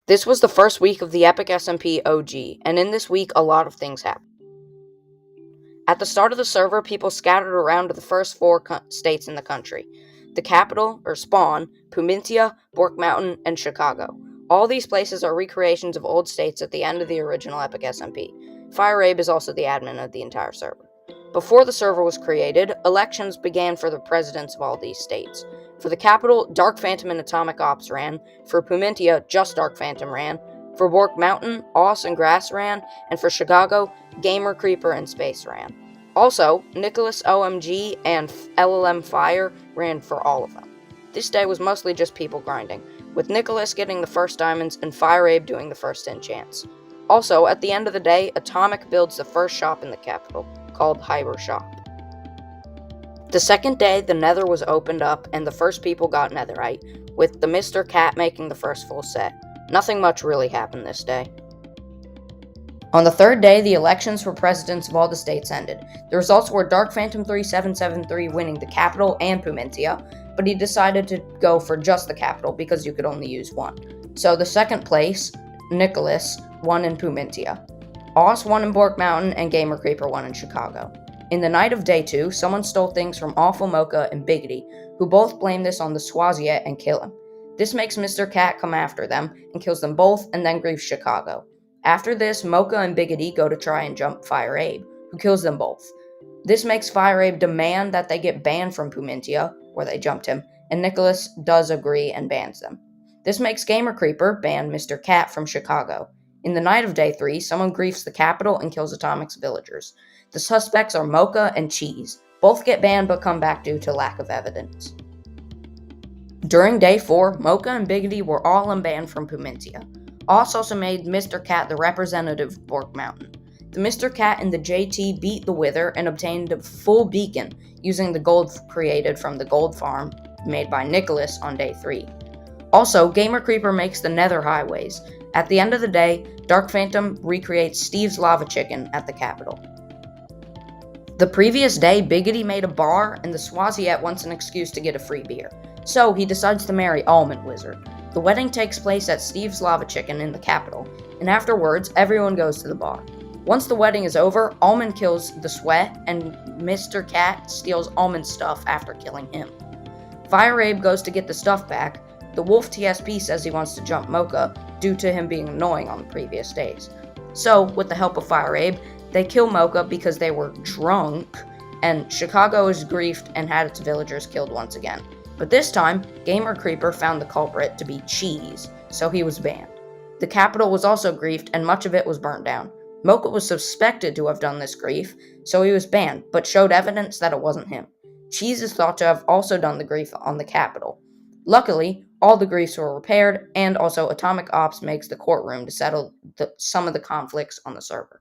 This was the first week of the EPICK SMP OG, and in this week a lot of things happened. At the start of the server, people scattered around to the first four states in the country. The capital, or spawn, Pumintia, Bork Mountain, and Chicago. All these places are recreations of old states at the end of the original EPICK SMP. FireAbe is also the admin of the entire server. Before the server was created, elections began for the presidents of all these states. For the capital, Dark Phantom and Atomic Ops ran. For Pumintia, just Dark Phantom ran. For Bork Mountain, Oss and Grass ran. And for Chicago, Gamer, Creeper, and Space ran. Also, Nicholas OMG and LLM Fire ran for all of them. This day was mostly just people grinding, with Nicholas getting the first diamonds and FireAbe doing the first enchants. Also, at the end of the day, Atomic builds the first shop in the capital, called Hyber Shop. The second day, the Nether was opened up and the first people got Netherite, with the Mr. Cat making the first full set. Nothing much really happened this day. On the third day, the elections for presidents of all the states ended. The results were Dark Phantom 3773 winning the capital and Pumintia, but he decided to go for just the capital because you could only use one. So the second place, Nicholas, won in Pumintia. Oss won in Bork Mountain, and Gamer Creeper won in Chicago. In the night of day 2, someone stole things from Awful Mocha and Biggity, who both blame this on the Swaziet and kill him. This makes Mr. Cat come after them, and kills them both, and then grieves Chicago. After this, Mocha and Biggity go to try and jump FireAbe, who kills them both. This makes FireAbe demand that they get banned from Pumintia, where they jumped him, and Nicholas does agree and bans them. This makes Gamer Creeper ban Mr. Cat from Chicago. In the night of day 3, someone griefs the capital and kills Atomic's villagers. The suspects are Mocha and Cheese. Both get banned but come back due to lack of evidence. During day 4, Mocha and Biggity were all unbanned from Pumintia. Oss also made Mr. Cat the representative of Bork Mountain. The Mr. Cat and the JT beat the Wither and obtained a full beacon using the gold created from the gold farm made by Nicholas on day 3. Also, Gamer Creeper makes the Nether highways. At the end of the day, Dark Phantom recreates Steve's Lava Chicken at the capital. The previous day, Biggity made a bar, and the Swaziet wants an excuse to get a free beer. So he decides to marry Almond Wizard. The wedding takes place at Steve's Lava Chicken in the capital, and afterwards, everyone goes to the bar. Once the wedding is over, Almond kills the Sweat, and Mr. Cat steals Almond's stuff after killing him. FireAbe goes to get the stuff back. The Wolf TSP says he wants to jump Mocha due to him being annoying on the previous days. So, with the help of FireAbe, they kill Mocha because they were drunk, and Chicago is griefed and had its villagers killed once again. But this time, Gamer Creeper found the culprit to be Cheese, so he was banned. The capital was also griefed, and much of it was burnt down. Mocha was suspected to have done this grief, so he was banned, but showed evidence that it wasn't him. Cheese is thought to have also done the grief on the capital. Luckily, all the griefs were repaired, and also Atomic Ops makes the courtroom to settle some of the conflicts on the server.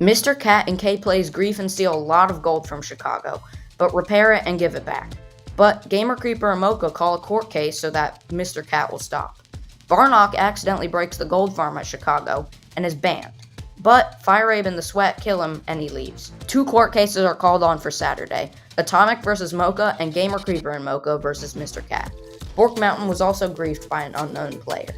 Mr. Cat and K-Plays grief and steal a lot of gold from Chicago, but repair it and give it back. But Gamer Creeper and Mocha call a court case so that Mr. Cat will stop. Varnock accidentally breaks the gold farm at Chicago and is banned. But FireAbe and the Sweat kill him and he leaves. 2 court cases are called on for Saturday. Atomic vs. Mocha and Gamer Creeper and Mocha vs. Mr. Cat. Bork Mountain was also griefed by an unknown player.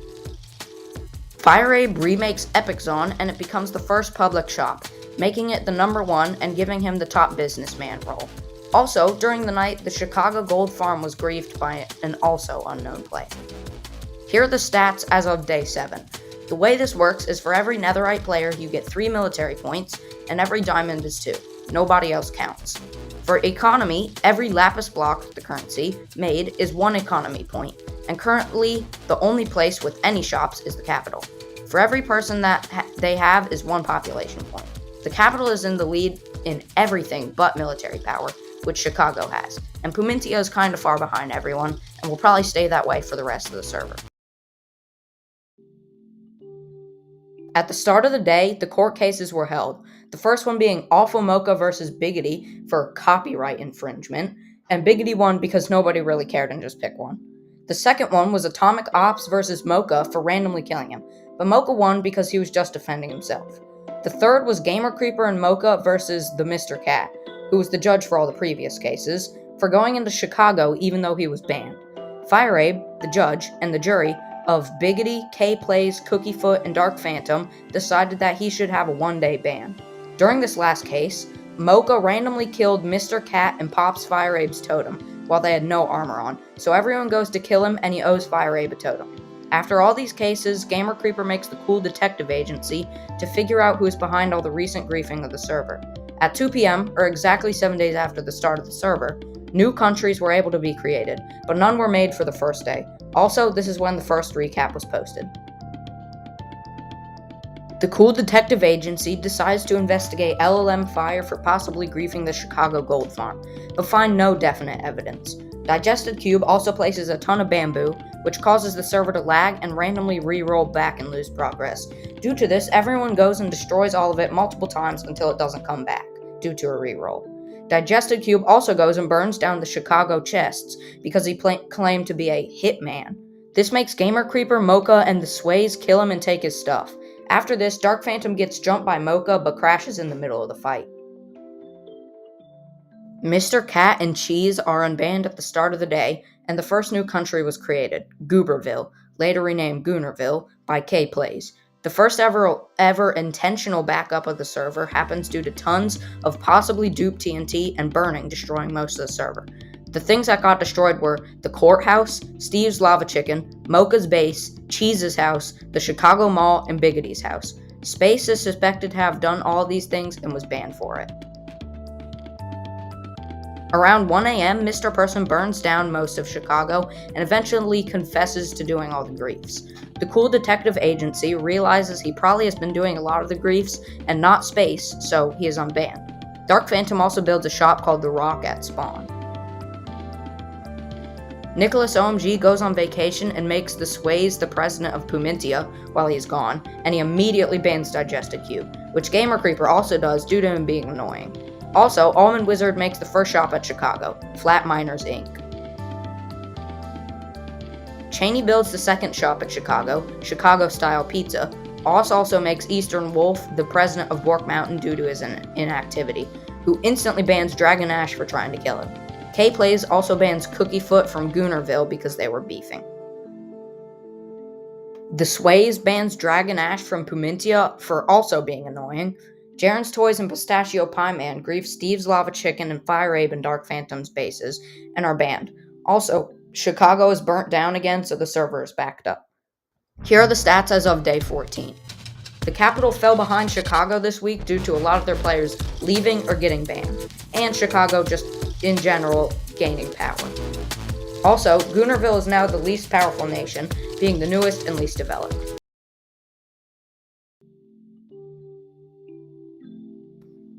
FireAbe remakes EPICK Zone and it becomes the first public shop, making it the number 1 and giving him the top businessman role. Also, during the night, the Chicago Gold Farm was griefed by an also unknown player. Here are the stats as of day 7. The way this works is for every Netherite player, you get 3 military points, and every diamond is 2. Nobody else counts. For economy, every lapis block, the currency, made is 1 economy point, and currently, the only place with any shops is the capital. For every person that they have is 1 population point. The capital is in the lead in everything but military power, which Chicago has, and Pumintia is kinda far behind everyone, and will probably stay that way for the rest of the server. At the start of the day, the court cases were held, the first one being Awful Mocha vs. Biggity for copyright infringement, and Biggity won because nobody really cared and just picked one. The second one was Atomic Ops vs. Mocha for randomly killing him, but Mocha won because he was just defending himself. The third was Gamer Creeper and Mocha versus the Mr. Cat, who was the judge for all the previous cases, for going into Chicago even though he was banned. FireAbe, the judge, and the jury of Biggity, K-Plays, Cookiefoot, and Dark Phantom decided that he should have a one-day ban. During this last case, Mocha randomly killed Mr. Cat and pops Fire Abe's totem while they had no armor on, so everyone goes to kill him and he owes Fire Abe a totem. After all these cases, Gamer Creeper makes the cool detective agency to figure out who is behind all the recent griefing of the server. At 2 p.m., or exactly 7 days after the start of the server, new countries were able to be created, but none were made for the first day. Also, this is when the first recap was posted. The cool detective agency decides to investigate LLM Fire for possibly griefing the Chicago gold farm, but find no definite evidence. Digested Cube also places a ton of bamboo, which causes the server to lag and randomly re-roll back and lose progress. Due to this, everyone goes and destroys all of it multiple times until it doesn't come back, due to a re-roll. Digested Cube also goes and burns down the Chicago chests because he claimed to be a hitman. This makes Gamer Creeper, Mocha, and the Sways kill him and take his stuff. After this, Dark Phantom gets jumped by Mocha but crashes in the middle of the fight. Mr. Cat and Cheese are unbanned at the start of the day, and the first new country was created, Gooberville, later renamed Goonerville, by K-Plays. The first ever intentional backup of the server happens due to tons of possibly duped TNT and burning, destroying most of the server. The things that got destroyed were the courthouse, Steve's lava chicken, Mocha's base, Cheese's house, the Chicago Mall, and Biggity's house. Space is suspected to have done all these things and was banned for it. Around 1 a.m., Mr. Person burns down most of Chicago and eventually confesses to doing all the griefs. The cool detective agency realizes he probably has been doing a lot of the griefs and not Space, so he is unbanned. Dark Phantom also builds a shop called The Rock at spawn. Nicholas OMG goes on vacation and makes the Sways the president of Pumintia while he is gone, and he immediately bans Digested Cube, which Gamer Creeper also does due to him being annoying. Also, Almond Wizard makes the first shop at Chicago, Flat Miners Inc. Cheney builds the second shop at Chicago, Chicago-style pizza. Oz also makes Eastern Wolf the president of Bork Mountain due to his inactivity, who instantly bans Dragon Ash for trying to kill him. K-Plays also bans Cookiefoot from Goonerville because they were beefing. The Sways bans Dragon Ash from Pumintia for also being annoying. Jaren's Toys and Pistachio Pie Man grief Steve's Lava Chicken and Fire Abe and Dark Phantom's bases and are banned. Also, Chicago is burnt down again, so the server is backed up. Here are the stats as of day 14. The Capitol fell behind Chicago this week due to a lot of their players leaving or getting banned, and Chicago just in general gaining power. Also, Goonerville is now the least powerful nation, being the newest and least developed.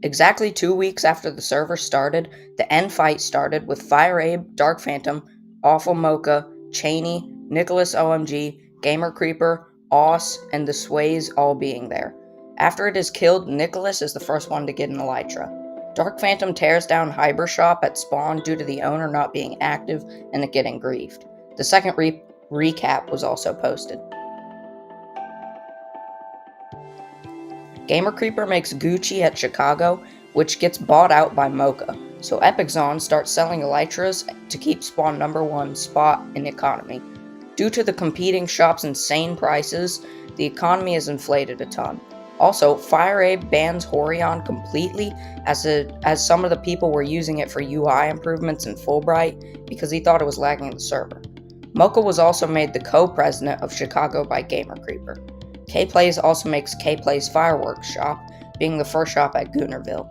Exactly 2 weeks after the server started, the end fight started with Fire Abe, Dark Phantom, Awful Mocha, Cheney, Nicholas OMG, Gamer Creeper, Oss, and the Sways all being there. After it is killed, Nicholas is the first one to get an elytra. Dark Phantom tears down Hyber Shop at spawn due to the owner not being active and it getting griefed. The second recap was also posted. Gamer Creeper makes Gucci at Chicago, which gets bought out by Mocha, so Epic starts selling elytras to keep spawn number 1 spot in economy. Due to the competing shops' insane prices, the economy is inflated a ton. Also, Fire Abe bans Horion completely as some of the people were using it for UI improvements in Fulbright because he thought it was lagging the server. Mocha was also made the co-president of Chicago by Gamer Creeper. K-Plays also makes K-Plays Fireworks Shop, being the first shop at Goonerville.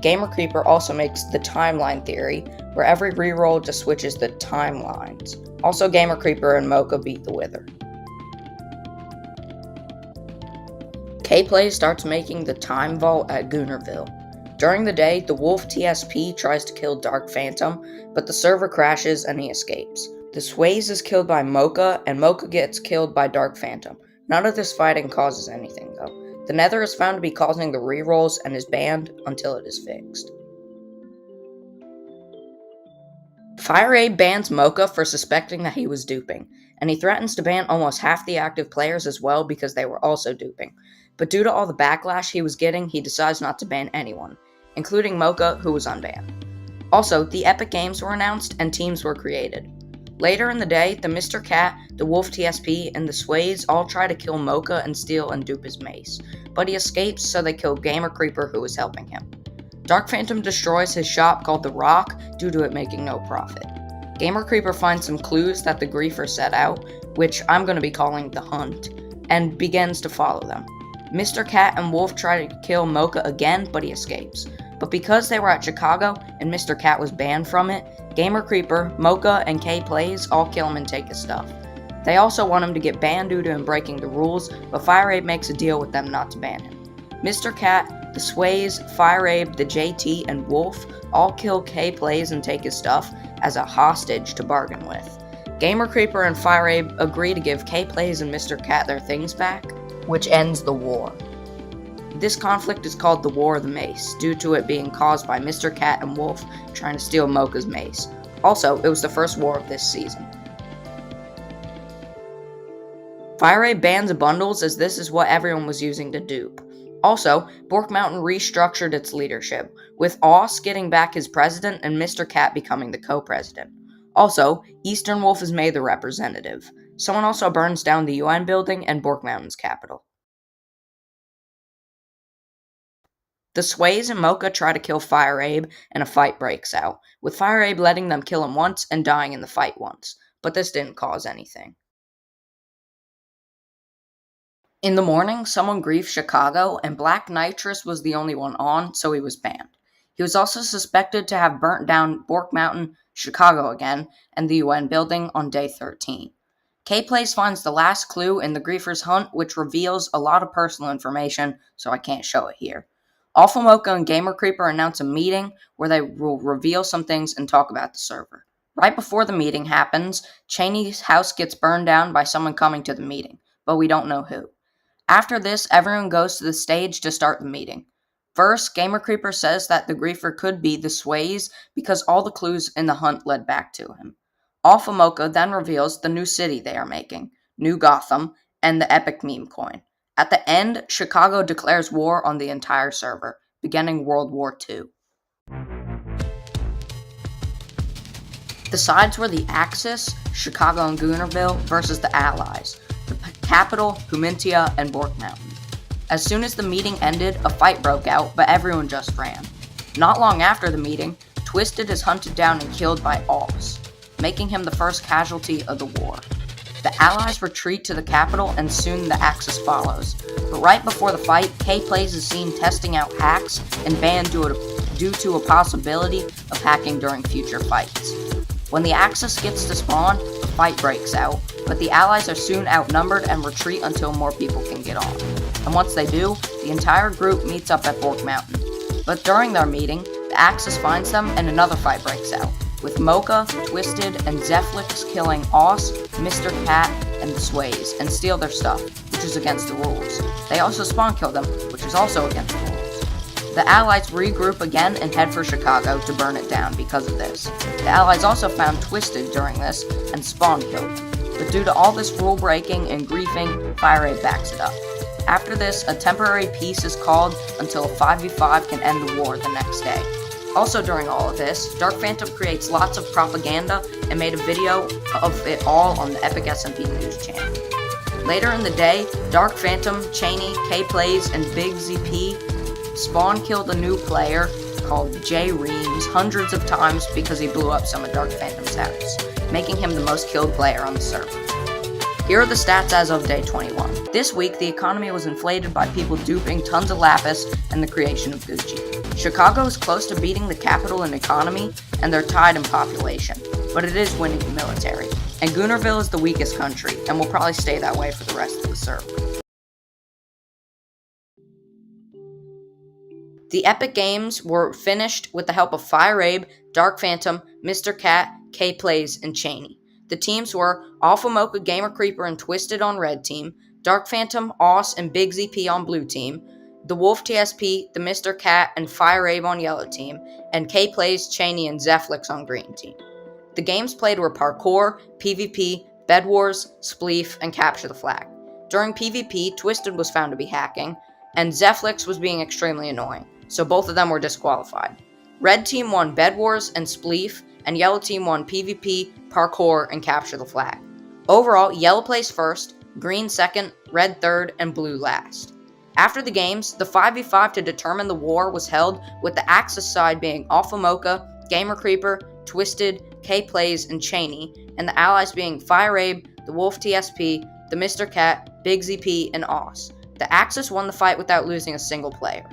Gamer Creeper also makes the Timeline Theory, where every reroll just switches the timelines. Also, Gamer Creeper and Mocha beat the Wither. K-Plays starts making the Time Vault at Goonerville. During the day, the Wolf TSP tries to kill Dark Phantom, but the server crashes and he escapes. The Sways is killed by Mocha, and Mocha gets killed by Dark Phantom. None of this fighting causes anything, though. The Nether is found to be causing the rerolls and is banned until it is fixed. Fire Abe bans Mocha for suspecting that he was duping, and he threatens to ban almost half the active players as well because they were also duping. But due to all the backlash he was getting, he decides not to ban anyone, including Mocha, who was unbanned. Also, the Epic Games were announced and teams were created. Later in the day, the Mr. Cat, the Wolf TSP, and the Sways all try to kill Mocha and steal and dupe his mace, but he escapes, so they kill Gamer Creeper, who is helping him. Dark Phantom destroys his shop called The Rock due to it making no profit. Gamer Creeper finds some clues that the Griefer set out, which I'm going to be calling the Hunt, and begins to follow them. Mr. Cat and Wolf try to kill Mocha again, but he escapes. But because they were at Chicago and Mr. Cat was banned from it, Gamer Creeper, Mocha, and K Plays all kill him and take his stuff. They also want him to get banned due to him breaking the rules, but Fire Abe makes a deal with them not to ban him. Mr. Cat, the Sways, Fire Abe, the JT, and Wolf all kill K Plays and take his stuff as a hostage to bargain with. Gamer Creeper and Fire Abe agree to give K Plays and Mr. Cat their things back, which ends the war. This conflict is called the War of the Mace, due to it being caused by Mr. Cat and Wolf trying to steal Mocha's mace. Also, it was the first war of this season. Fire Abe bans bundles, as this is what everyone was using to dupe. Also, Bork Mountain restructured its leadership, with Oss getting back his president and Mr. Cat becoming the co-president. Also, Eastern Wolf is made the representative. Someone also burns down the UN building and Bork Mountain's capital. The Sways and Mocha try to kill Fire Abe, and a fight breaks out, with Fire Abe letting them kill him once and dying in the fight once, but this didn't cause anything. In the morning, someone griefed Chicago, and Black Nitrous was the only one on, so he was banned. He was also suspected to have burnt down Bork Mountain, Chicago again, and the UN building on day 13. K-Plays finds the last clue in the Griefer's hunt, which reveals a lot of personal information, so I can't show it here. Alpha Mocha and Gamer Creeper announce a meeting where they will reveal some things and talk about the server. Right before the meeting happens, Cheney's house gets burned down by someone coming to the meeting, but we don't know who. After this, everyone goes to the stage to start the meeting. First, Gamer Creeper says that the Griefer could be the Sways because all the clues in the hunt led back to him. Alpha Mocha then reveals the new city they are making, New Gotham, and the EPICK meme coin. At the end, Chicago declares war on the entire server, beginning World War II. The sides were the Axis, Chicago and Goonerville, versus the Allies, the capital, Humintia, and Bork Mountain. As soon as the meeting ended, a fight broke out, but everyone just ran. Not long after the meeting, Twisted is hunted down and killed by Oss, making him the first casualty of the war. The Allies retreat to the capital, and soon the Axis follows. But right before the fight, K-Plays is seen testing out hacks and banned due to a possibility of hacking during future fights. When the Axis gets to spawn, a fight breaks out, but the Allies are soon outnumbered and retreat until more people can get on. And once they do, the entire group meets up at Bork Mountain. But during their meeting, the Axis finds them and another fight breaks out, with Mocha, Twisted, and Zephlix killing Oss, Mr. Cat, and the Sways, and steal their stuff, which is against the rules. They also spawn kill them, which is also against the rules. The Allies regroup again and head for Chicago to burn it down because of this. The Allies also found Twisted during this, and spawn killed him. But due to all this rule breaking and griefing, Fire Abe backs it up. After this, a temporary peace is called until a 5v5 can end the war the next day. Also during all of this, Dark Phantom creates lots of propaganda and made a video of it all on the EPICK SMP news channel. Later in the day, Dark Phantom, Cheney, K-Plays, and Big ZP spawn killed a new player called J Reams hundreds of times because he blew up some of Dark Phantom's house, making him the most killed player on the server. Here are the stats as of day 21. This week, the economy was inflated by people duping tons of Lapis and the creation of Gucci. Chicago is close to beating the capital in economy, and they're tied in population, but it is winning in military. And Goonerville is the weakest country, and will probably stay that way for the rest of the server. The EPICK games were finished with the help of Fire Abe, Dark Phantom, Mr. Cat, K-Plays, and Cheney. The teams were Alpha Mocha, Gamer Creeper, and Twisted on red team, Dark Phantom, Oss, and Big ZP on blue team, the Wolf TSP, the Mr. Cat, and Fire Abe on yellow team, and K-Plays, Cheney, and Zephlix on green team. The games played were Parkour, PvP, Bed Wars, Spleef, and Capture the Flag. During PvP, Twisted was found to be hacking, and Zephlix was being extremely annoying, so both of them were disqualified. Red team won Bed Wars and Spleef, and yellow team won PvP, Parkour, and Capture the Flag. Overall, yellow placed first, green second, red third, and blue last. After the games, the 5v5 to determine the war was held, with the Axis side being Alpha Mocha, Gamer Creeper, Twisted, K-Plays, and Cheney, and the allies being Fire Abe, the Wolf TSP, the Mr. Cat, Big ZP, and Oz. The Axis won the fight without losing a single player.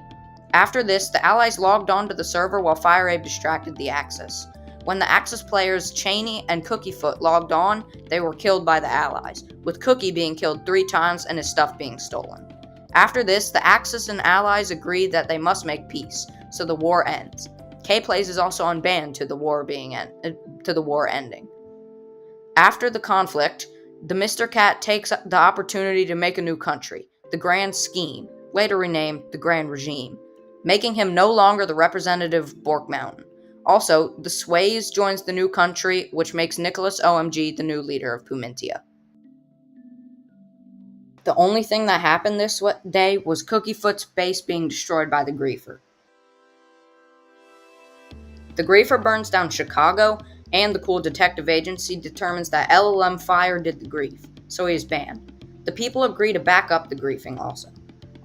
After this, the allies logged onto the server while Fire Abe distracted the Axis. When the Axis players Cheney and Cookiefoot logged on, they were killed by the allies, with Cookie being killed 3 times and his stuff being stolen. After this, the Axis and allies agreed that they must make peace, so the war ends. K-Plays is also unbanned to the war ending. After the conflict, the Mr. Cat takes the opportunity to make a new country, the Grand Scheme, later renamed the Grand Regime, making him no longer the representative of Bork Mountain. Also, the Sways joins the new country, which makes Nicholas OMG the new leader of Pumintia. The only thing that happened this day was Cookiefoot's base being destroyed by the Griefer. The Griefer burns down Chicago, and the cool detective agency determines that LLM Fire did the grief, so he is banned. The people agree to back up the griefing also.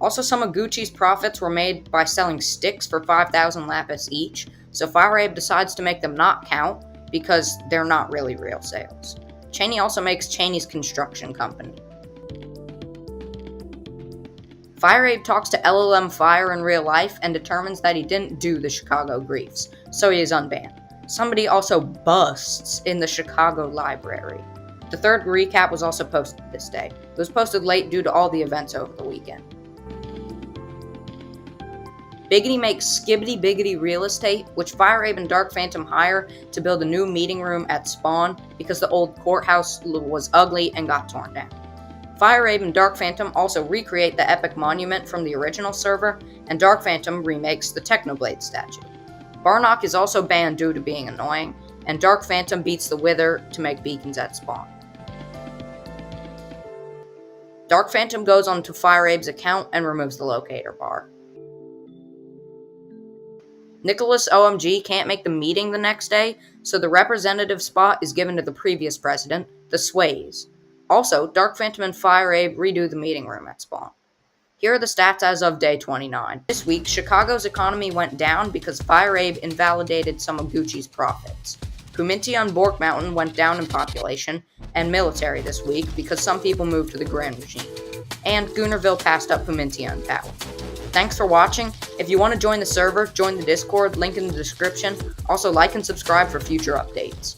Also, some of Gucci's profits were made by selling sticks for 5,000 lapis each, so Fire Abe decides to make them not count because they're not really real sales. Cheney also makes Cheney's construction company. Fire Abe talks to LLM Fire in real life and determines that he didn't do the Chicago griefs, so he is unbanned. Somebody also busts in the Chicago library. The third recap was also posted this day. It was posted late due to all the events over the weekend. Biggity makes Skibbity Biggity Real Estate, which Fire Abe and Dark Phantom hire to build a new meeting room at Spawn because the old courthouse was ugly and got torn down. Fire Abe and Dark Phantom also recreate the Epic Monument from the original server, and Dark Phantom remakes the Technoblade statue. Barnock is also banned due to being annoying, and Dark Phantom beats the Wither to make beacons at Spawn. Dark Phantom goes onto Fire Abe's account and removes the locator bar. Nicholas OMG can't make the meeting the next day, so the representative spot is given to the previous president, the Sways. Also, Dark Phantom and Fire Abe redo the meeting room at Spawn. Here are the stats as of day 29. This week, Chicago's economy went down because Fire Abe invalidated some of Gucci's profits. Pumintia and Bork Mountain went down in population and military this week because some people moved to the Grand Regime. And Goonerville passed up Pumintia in power. Thanks for watching. If you want to join the server, join the Discord, link in the description. Also, like and subscribe for future updates.